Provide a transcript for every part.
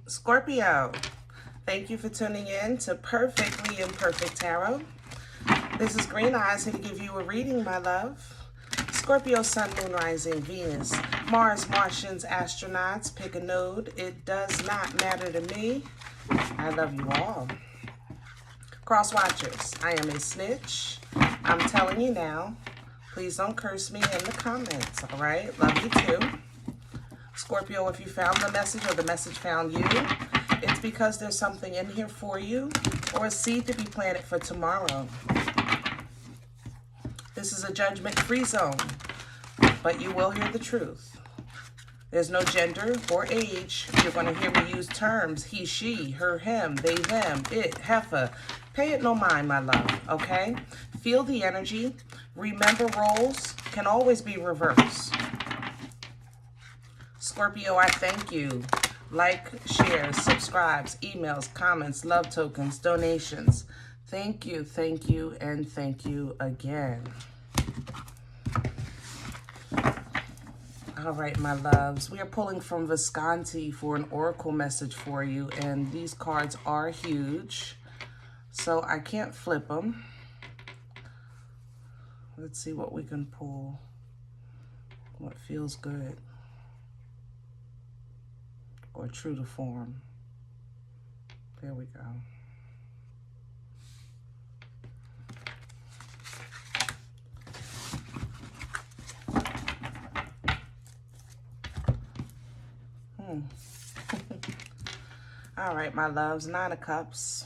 Scorpio, thank you for tuning in to Perfectly Imperfect Tarot. This is Green Eyes here to give you a reading, my love. Scorpio, Sun, Moon, Rising, Venus, Mars, Martians, astronauts, pick a node. It does not matter to me. I love you all. Cross watchers, I am a snitch. I'm telling you now. Please don't curse me in the comments, all right? Love you too. Scorpio, if you found the message or the message found you, it's because there's something in here for you or a seed to be planted for tomorrow. This is a judgment-free zone, but you will hear the truth. There's no gender or age. You're going to hear me use terms, he, she, her, him, they, them, it, heifer. Pay it no mind, my love, okay? Feel the energy. Remember, roles can always be reversed. Scorpio, I thank you. Like, shares, subscribes, emails, comments, love tokens, donations. Thank you, and thank you again. All right, my loves. We are pulling from Visconti for an oracle message for you, and these cards are huge, so I can't flip them. Let's see what we can pull. What feels good. Or true to form. There we go. All right, my loves, 9 of Cups.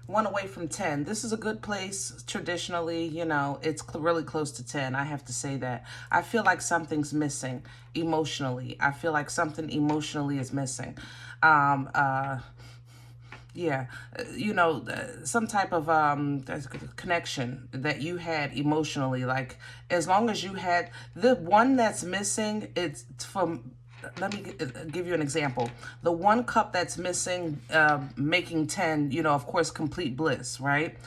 1 away from 10. This is a good place. Traditionally, you know, it's really close to 10. I have to say that. I feel like something's missing emotionally. I feel like something emotionally is missing. Yeah, you know, some type of connection that you had emotionally. Like, as long as you had the one that's missing, it's from... Let me give you an example. The 1 cup that's missing, making 10, you know, of course, complete bliss, right?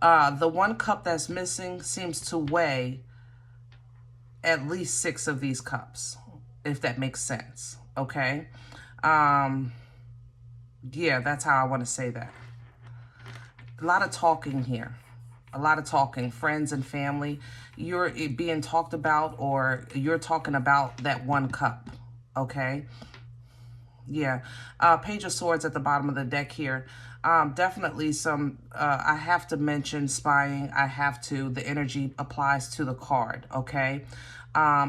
The 1 cup that's missing seems to weigh at least 6 of these cups, if that makes sense, okay? Yeah, that's how I want to say that. A lot of talking here. A lot of talking. Friends and family. You're being talked about, or you're talking about that 1 cup. Okay, yeah. Page of Swords at the bottom of the deck here. Definitely some, I have to mention spying. I have to. The energy applies to the card, okay?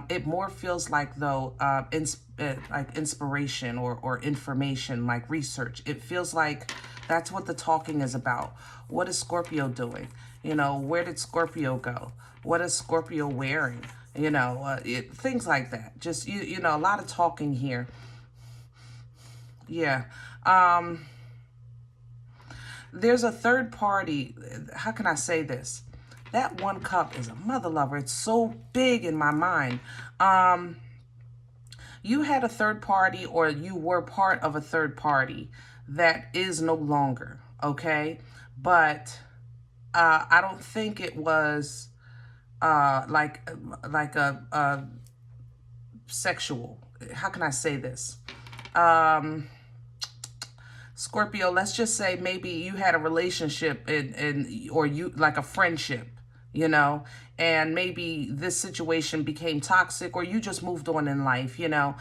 It more feels like, though, like inspiration or information, like research. It feels like that's what the talking is about. What is Scorpio doing? You know, where did Scorpio go? What is Scorpio wearing? You know, things like that. Just, you know, a lot of talking here. Yeah. There's a third party. How can I say this? That 1 cup is a mother lover. It's so big in my mind. You had a third party, or you were part of a third party that is no longer, okay? But I don't think it was... like a sexual, how can I say this? Scorpio, let's just say maybe you had a relationship or you like a friendship, you know, and maybe this situation became toxic, or you just moved on in life, you know,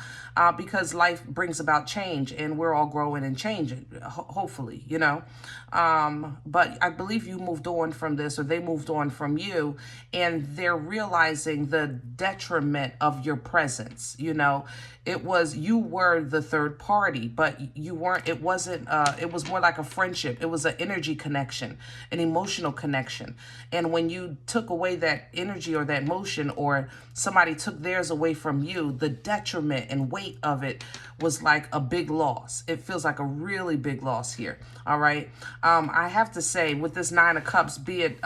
because life brings about change, and we're all growing and changing, hopefully, you know. But I believe you moved on from this, or they moved on from you, and they're realizing the detriment of your presence, you know. You were the third party, but you weren't, it wasn't, it was more like a friendship. It was an energy connection, an emotional connection. And when you took away that energy or that motion, or somebody took theirs away from you, the detriment and weight of it was like a big loss. It feels like a really big loss here. All right. I have to say, with this 9 of Cups, be it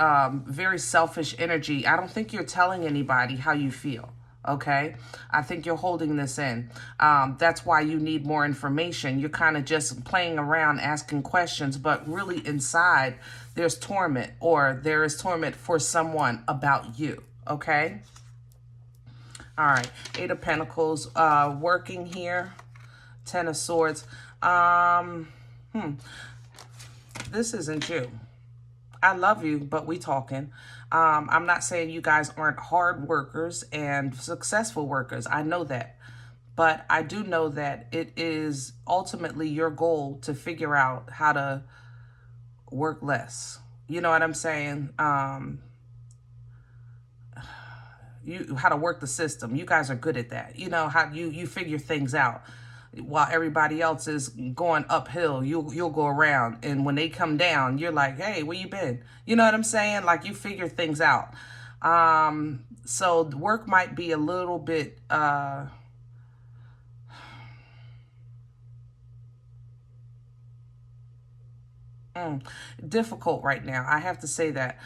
very selfish energy, I don't think you're telling anybody how you feel. Okay, I think you're holding this in. That's why you need more information. You're kind of just playing around, asking questions, but really inside there's torment, or there is torment for someone about you. Okay. All right. 8 of Pentacles, working here. Ten of Swords. This isn't you. I love you, but we talking. I'm not saying you guys aren't hard workers and successful workers. I know that. But I do know that it is ultimately your goal to figure out how to work less. You know what I'm saying? How to work the system. You guys are good at that. You know how you figure things out. While everybody else is going uphill, you'll go around, and when they come down, you're like, hey, where you been? You know what I'm saying? Like, you figure things out. So work might be a little bit difficult right now. I have to say that.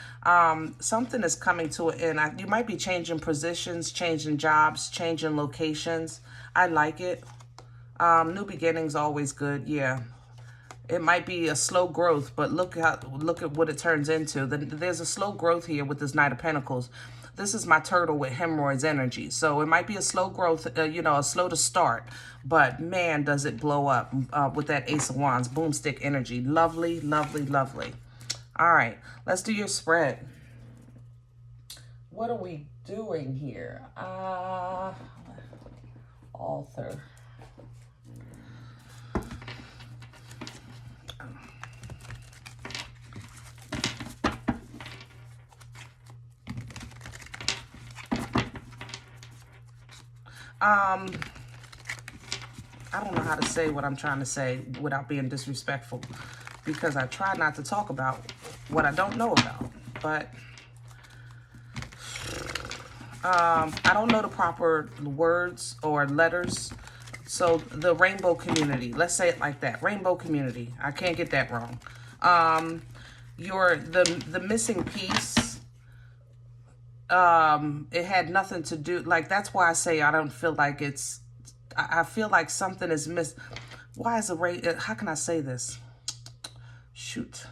Something is coming to an end. You might be changing positions, changing jobs, changing locations. I like it. New beginnings always good. Yeah. It might be a slow growth, but look at what it turns into. There's a slow growth here with this Knight of Pentacles. This is my turtle with hemorrhoids energy. So it might be a slow growth, a slow to start. But man, does it blow up with that Ace of Wands, boomstick energy. Lovely, lovely, lovely. All right, let's do your spread. What are we doing here? Author. I don't know how to say what I'm trying to say without being disrespectful, because I try not to talk about what I don't know about. But I don't know the proper words or letters. So the rainbow community, let's say it like that. Rainbow community. I can't get that wrong. The missing piece, it had nothing to do, like, that's why I say I don't feel like it's, I feel like something is missed. Why is how can I say this? Shoot.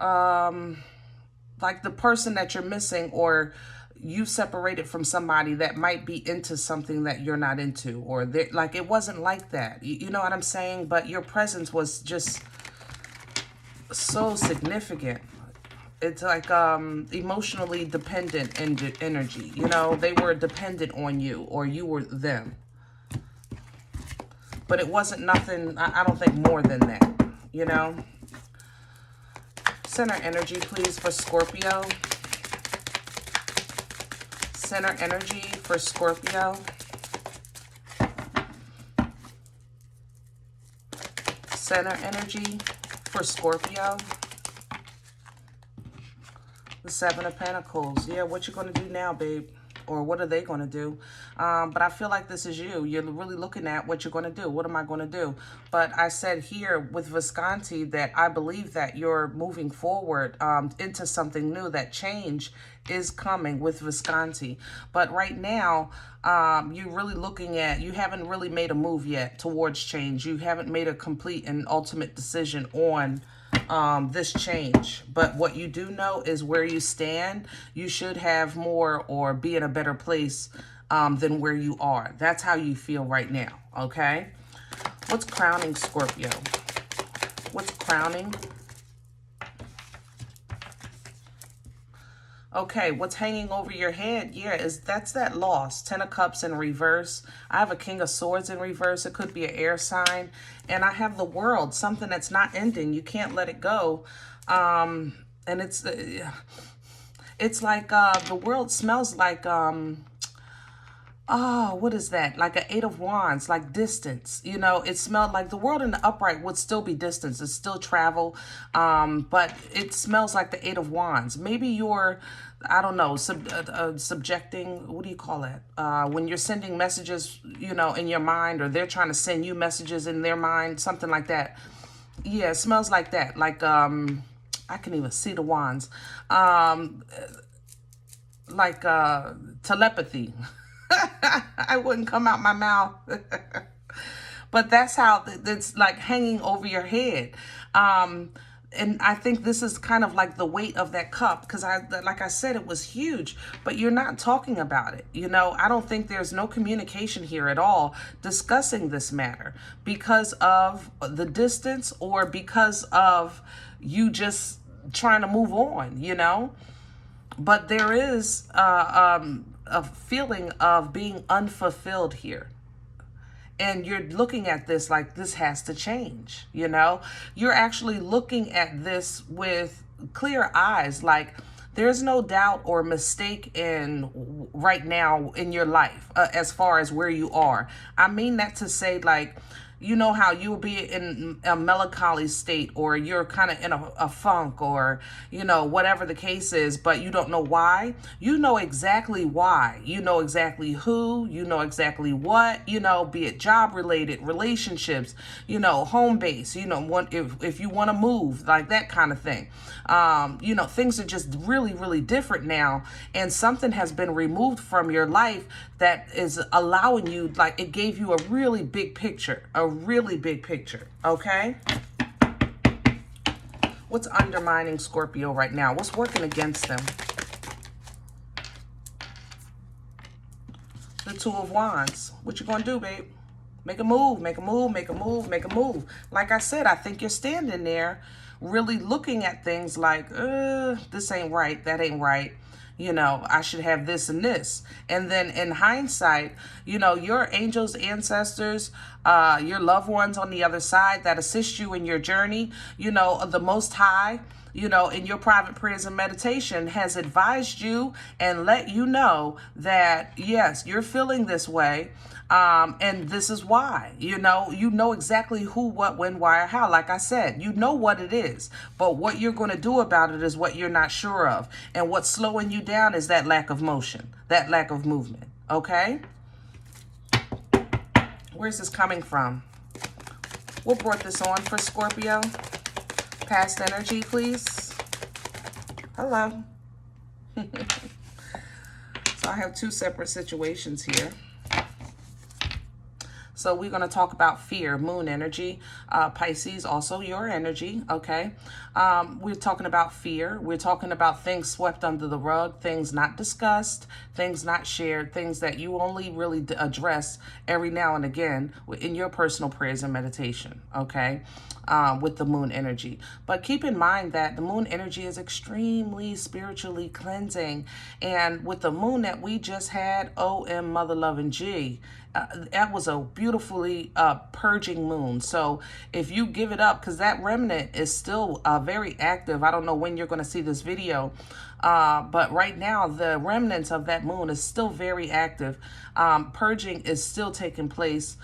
Like the person that you're missing, or you separated from somebody that might be into something that you're not into, or like it wasn't like that. You know what I'm saying? But your presence was just so significant. It's like emotionally dependent energy. You know, they were dependent on you, or you were them. But it wasn't nothing, I don't think, more than that, you know? Center energy, please, for Scorpio. Center energy for Scorpio. Center energy for Scorpio. The Seven of Pentacles. Yeah, what you going to do now, babe? Or what are they going to do? But I feel like this is you. You're really looking at what you're going to do. What am I going to do? But I said here with Visconti that I believe that you're moving forward into something new. That change is coming with Visconti. But right now, you're really looking at, you haven't really made a move yet towards change. You haven't made a complete and ultimate decision on this change. But what you do know is where you stand, you should have more or be in a better place than where you are. That's how you feel right now, okay? What's crowning Scorpio? What's crowning? Okay, what's hanging over your head? Yeah, that's that loss. Ten of Cups in reverse. I have a King of Swords in reverse. It could be an air sign. And I have the World, something that's not ending. You can't let it go. And it's like the World smells like what is that? Like an Eight of Wands, like distance. You know, it smelled like the World in the upright would still be distance. It's still travel. But it smells like the Eight of Wands. Maybe you're, I don't know, subjecting, what do you call it? When you're sending messages, you know, in your mind, or they're trying to send you messages in their mind, something like that. Yeah, it smells like that. Like, I can even see the wands. Like telepathy. I wouldn't come out my mouth. But that's how it's like hanging over your head. and I think this is kind of like the weight of that cup, because like I said, it was huge, but you're not talking about it. You know, I don't think there's no communication here at all discussing this matter because of the distance or because of you just trying to move on, you know. But there is a feeling of being unfulfilled here. And you're looking at this like this has to change, you know? You're actually looking at this with clear eyes, like there's no doubt or mistake in right now in your life as far as where you are. I mean that to say, like, you know how you'll be in a melancholy state, or you're kind of in a funk, or, you know, whatever the case is, but you don't know why. You know exactly why. You know exactly who, you know exactly what, you know, be it job related, relationships, you know, home base, you know, if you want to move, like that kind of thing. You know, things are just really, really different now, and something has been removed from your life that is allowing you, like, it gave you a really big picture, okay? What's undermining Scorpio right now? What's working against them? The Two of Wands. What you gonna do, babe? Make a move, make a move, make a move, make a move. Like I said, I think you're standing there really looking at things like, this ain't right, that ain't right. You know, I should have this and this. And then in hindsight, you know, your angels, ancestors, your loved ones on the other side that assist you in your journey, you know, the Most High, you know, in your private prayers and meditation has advised you and let you know that, yes, you're feeling this way. And this is why, you know exactly who, what, when, why, or how. Like I said, you know what it is, but what you're going to do about it is what you're not sure of. And what's slowing you down is that lack of motion, that lack of movement. Okay. Where's this coming from? What brought this on for Scorpio? Past energy, please. Hello. So I have two separate situations here. So we're going to talk about fear, moon energy, Pisces, also your energy, okay? We're talking about fear. We're talking about things swept under the rug, things not discussed, things not shared, things that you only really address every now and again in your personal prayers and meditation, okay? With the moon energy. But keep in mind that the moon energy is extremely spiritually cleansing. And with the moon that we just had, OM Mother Loving G, that was a beautifully purging moon. So if you give it up, because that remnant is still very active. I don't know when you're going to see this video, but right now the remnants of that moon is still very active. Purging is still taking place.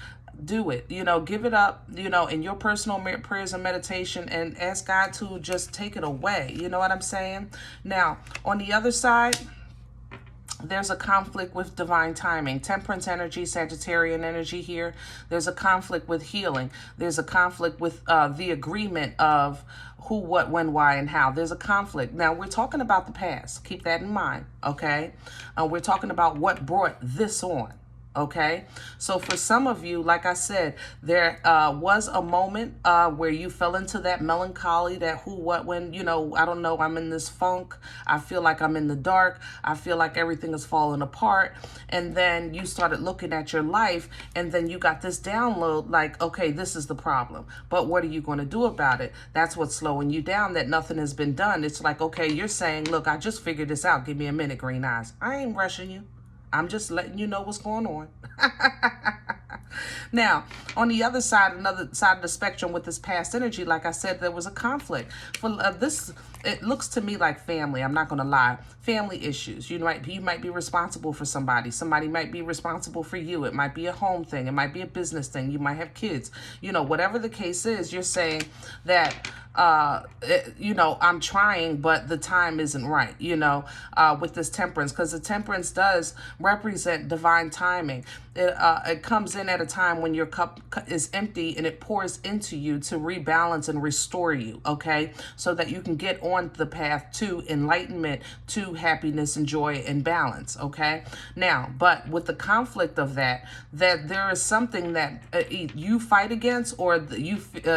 Do it, you know, give it up, you know, in your personal prayers and meditation, and ask God to just take it away. You know what I'm saying? Now, on the other side, there's a conflict with divine timing. Temperance energy, Sagittarian energy here. There's a conflict with healing. There's a conflict with the agreement of who, what, when, why, and how. There's a conflict. Now, we're talking about the past. Keep that in mind, okay? We're talking about what brought this on. Okay, so for some of you, like I said, there was a moment where you fell into that melancholy, that who, what, when, you know, I don't know, I'm in this funk. I feel like I'm in the dark. I feel like everything is falling apart. And then you started looking at your life, and then you got this download like, okay, this is the problem. But what are you going to do about it? That's what's slowing you down, that nothing has been done. It's like, okay, you're saying, look, I just figured this out. Give me a minute, Green Eyes. I ain't rushing you. I'm just letting you know what's going on. Now, on the other side, another side of the spectrum with this past energy, like I said, there was a conflict. For this, it looks to me like family. I'm not going to lie. Family issues. You might be responsible for somebody. Somebody might be responsible for you. It might be a home thing. It might be a business thing. You might have kids. You know, whatever the case is, you're saying that, you know, I'm trying, but the time isn't right, you know, with this temperance, because the temperance does represent divine timing. It comes in at a time when your cup is empty, and it pours into you to rebalance and restore you, okay, so that you can get on the path to enlightenment, to happiness and joy and balance, okay? Now, but with the conflict of that there is something that you fight against, or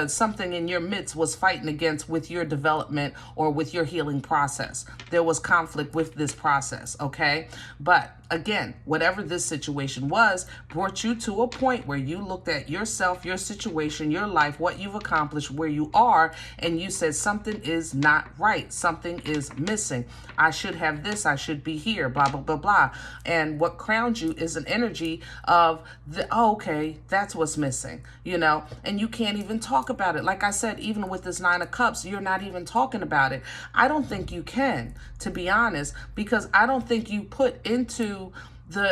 something in your midst was fighting against with your development or with your healing process. There was conflict with this process, okay? But again, whatever this situation was, brought you to a point where you looked at yourself, your situation, your life, what you've accomplished, where you are, and you said something is not right. Something is missing. I should have this. I should be here, blah, blah, blah, blah. And what crowned you is an energy of, okay, that's what's missing, you know, and you can't even talk about it. Like I said, even with this Nine of Cups, you're not even talking about it. I don't think you can, to be honest, because I don't think you put into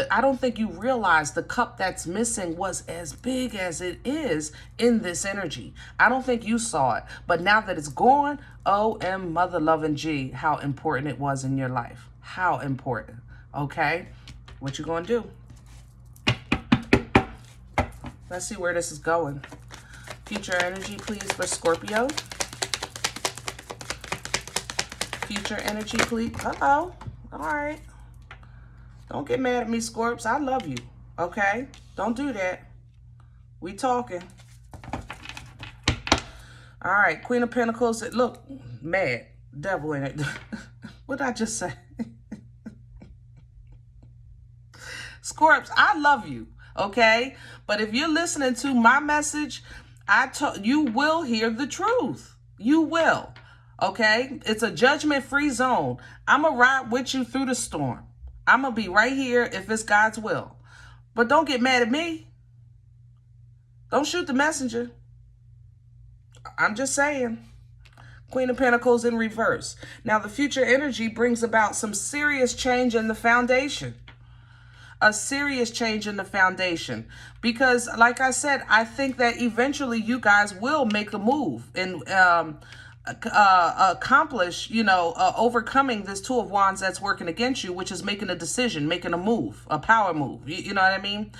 I don't think you realize the cup that's missing was as big as it is in this energy. I don't think you saw it. But now that it's gone, OM mother loving G, how important it was in your life. How important. Okay? What you gonna do? Let's see where this is going. Future energy, please, for Scorpio. Future energy, please. Uh-oh. All right. Don't get mad at me, Scorps. I love you, okay? Don't do that. We talking. All right, Queen of Pentacles. Look, mad. Devil in it. What did I just say? Scorps, I love you, okay? But if you're listening to my message, you will hear the truth. You will, okay? It's a judgment-free zone. I'm going to ride with you through the storm. I'm going to be right here if it's God's will. But don't get mad at me. Don't shoot the messenger. I'm just saying. Queen of Pentacles in reverse. Now, the future energy brings about some serious change in the foundation. A serious change in the foundation. Because, like I said, I think that eventually you guys will make a move and accomplish, you know, overcoming this Two of Wands that's working against you, which is making a decision, making a move, a power move. You know what I mean?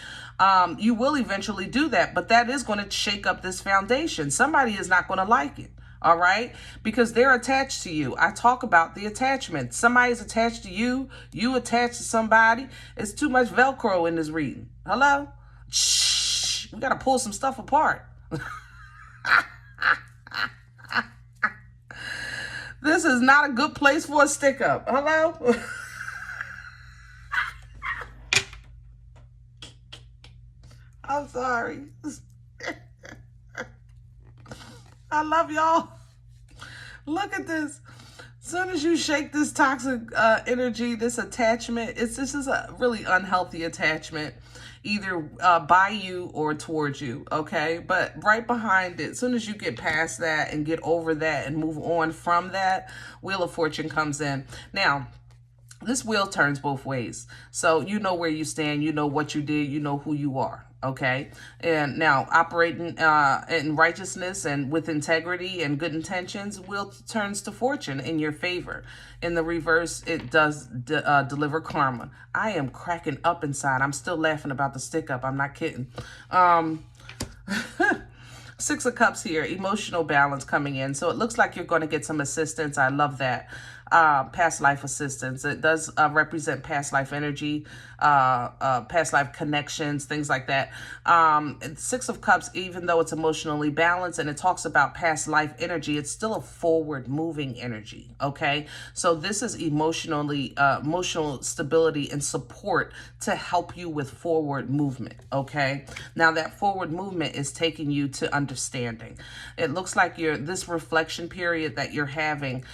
You will eventually do that, but that is going to shake up this foundation. Somebody is not going to like it. All right? Because they're attached to you. I talk about the attachment. Somebody's attached to you. You attached to somebody. It's too much Velcro in this reading. Hello? Shh. We got to pull some stuff apart. This is not a good place for a stick up. Hello? I'm sorry. I love y'all. Look at this. As soon as you shake this toxic energy, this attachment, this is a really unhealthy attachment, either by you or towards you, okay? But right behind it, as soon as you get past that and get over that and move on from that, Wheel of Fortune comes in. Now, this wheel turns both ways. So you know where you stand, you know what you did, you know who you are. Okay. And now operating in righteousness and with integrity and good intentions, wheel turns to fortune in your favor. In the reverse, it does deliver karma. I am cracking up inside. I'm still laughing about the stick up. I'm not kidding. Six of Cups here, emotional balance coming in. So it looks like you're going to get some assistance. I love that. Past life assistance. It does represent past life energy, past life connections, things like that. Six of Cups, even though it's emotionally balanced and it talks about past life energy, it's still a forward moving energy. Okay. So this is emotional stability and support to help you with forward movement. Okay. Now that forward movement is taking you to understanding. It looks like this reflection period that you're having,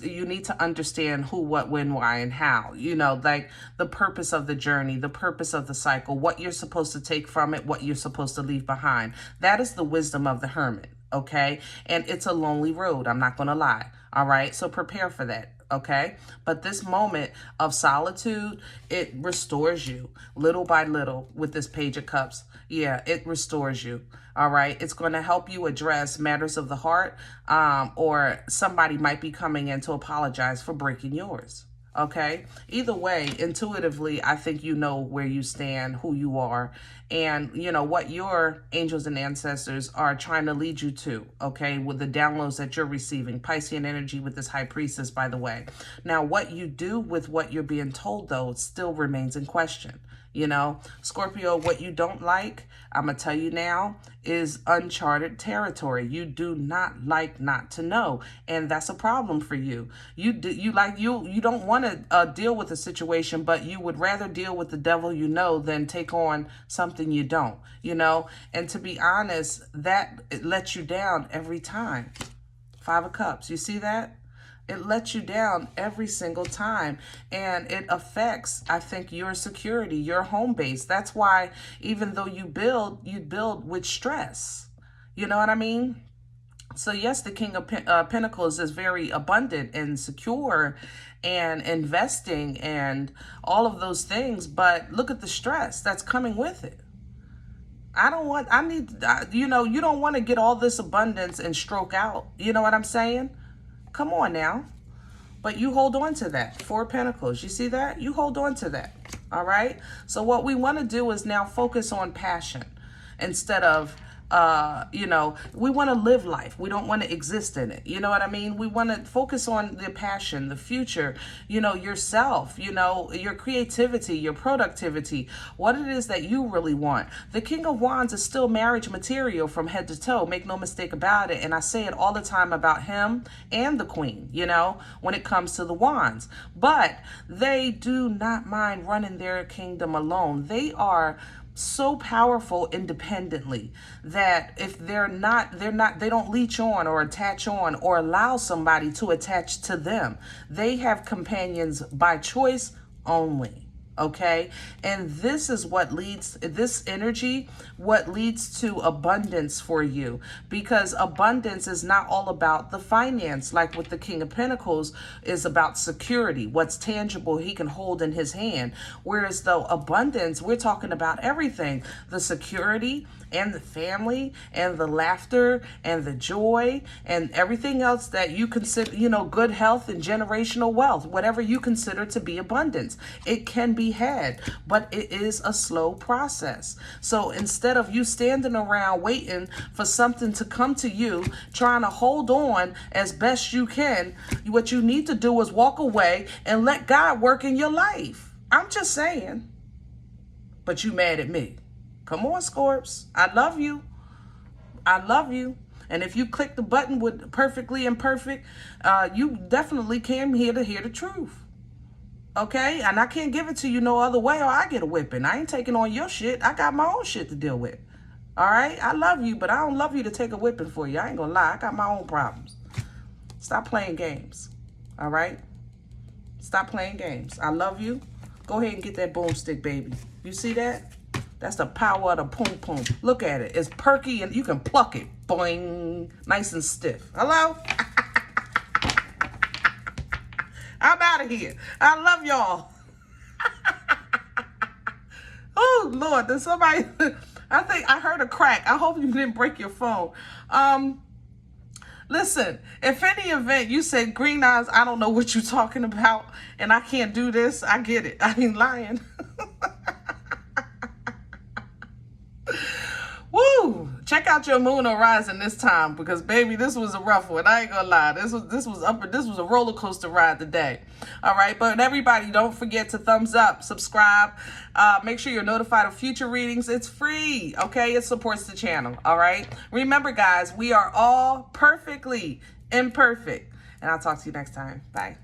you need to understand who, what, when, why, and how, you know, like the purpose of the journey, the purpose of the cycle, what you're supposed to take from it, what you're supposed to leave behind. That is the wisdom of the hermit. Okay. And it's a lonely road. I'm not going to lie. All right. So prepare for that. Okay. But this moment of solitude, it restores you little by little with this Page of Cups. Yeah, it restores you. All right. It's going to help you address matters of the heart, or somebody might be coming in to apologize for breaking yours. Okay, either way, intuitively, I think you know where you stand, who you are, and you know what your angels and ancestors are trying to lead you to. Okay, with the downloads that you're receiving, Piscean energy with this high priestess, by the way. Now, what you do with what you're being told, though, still remains in question. You know, Scorpio, what you don't like, I'm going to tell you now, is uncharted territory. You do not like not to know. And that's a problem for you. You don't want to deal with a situation, but you would rather deal with the devil you know than take on something you don't, you know. And to be honest, that it lets you down every time. 5 of Cups. You see that? It lets you down every single time, and it affects, I think, your security, your home base. That's why even though you build with stress. You know what I mean? So yes, the King of Pentacles is very abundant and secure and investing and all of those things, but look at the stress that's coming with it. You know, you don't want to get all this abundance and stroke out. You know what I'm saying? Come on now. But you hold on to that. 4 of Pentacles. You see that? You hold on to that. All right? So what we want to do is now focus on passion instead of, you know, we want to live life. We don't want to exist in it. You know what I mean? We want to focus on the passion, the future, you know, yourself, you know, your creativity, your productivity, what it is that you really want. The King of Wands is still marriage material from head to toe. Make no mistake about it. And I say it all the time about him and the Queen, you know, when it comes to the Wands. But they do not mind running their kingdom alone. They are so powerful independently that if they don't leech on or attach on or allow somebody to attach to them. They have companions by choice only. Okay, and this is what leads this energy, what leads to abundance for you, because abundance is not all about the finance, like with the King of Pentacles is about security, what's tangible he can hold in his hand. Whereas though abundance, we're talking about everything, the security and the family and the laughter and the joy and everything else that you consider, you know, good health and generational wealth, whatever you consider to be abundance. It can be had, but it is a slow process. So instead of you standing around waiting for something to come to you, trying to hold on as best you can, what you need to do is walk away and let God work in your life. I'm just saying. But you mad at me. Come on, Scorps. I love you. I love you. And if you click the button with Perfectly Imperfect, you definitely came here to hear the truth. Okay? And I can't give it to you no other way or I get a whipping. I ain't taking on your shit. I got my own shit to deal with. All right? I love you, but I don't love you to take a whipping for you. I ain't gonna lie. I got my own problems. Stop playing games. All right? Stop playing games. I love you. Go ahead and get that boomstick, baby. You see that? That's the power of the poom poom. Look at it. It's perky and you can pluck it. Boing. Nice and stiff. Hello? I'm out of here. I love y'all. Oh, Lord. There's somebody. I think I heard a crack. I hope you didn't break your phone. Listen, if any event you said, Green Eyes, I don't know what you're talking about, and I can't do this, I get it. I ain't lying. Woo! Check out your moon or rising this time, because baby, this was a rough one. I ain't gonna lie. This was a roller coaster ride today. All right, but everybody, don't forget to thumbs up, subscribe, make sure you're notified of future readings. It's free. Okay, it supports the channel. All right. Remember, guys, we are all perfectly imperfect, and I'll talk to you next time. Bye.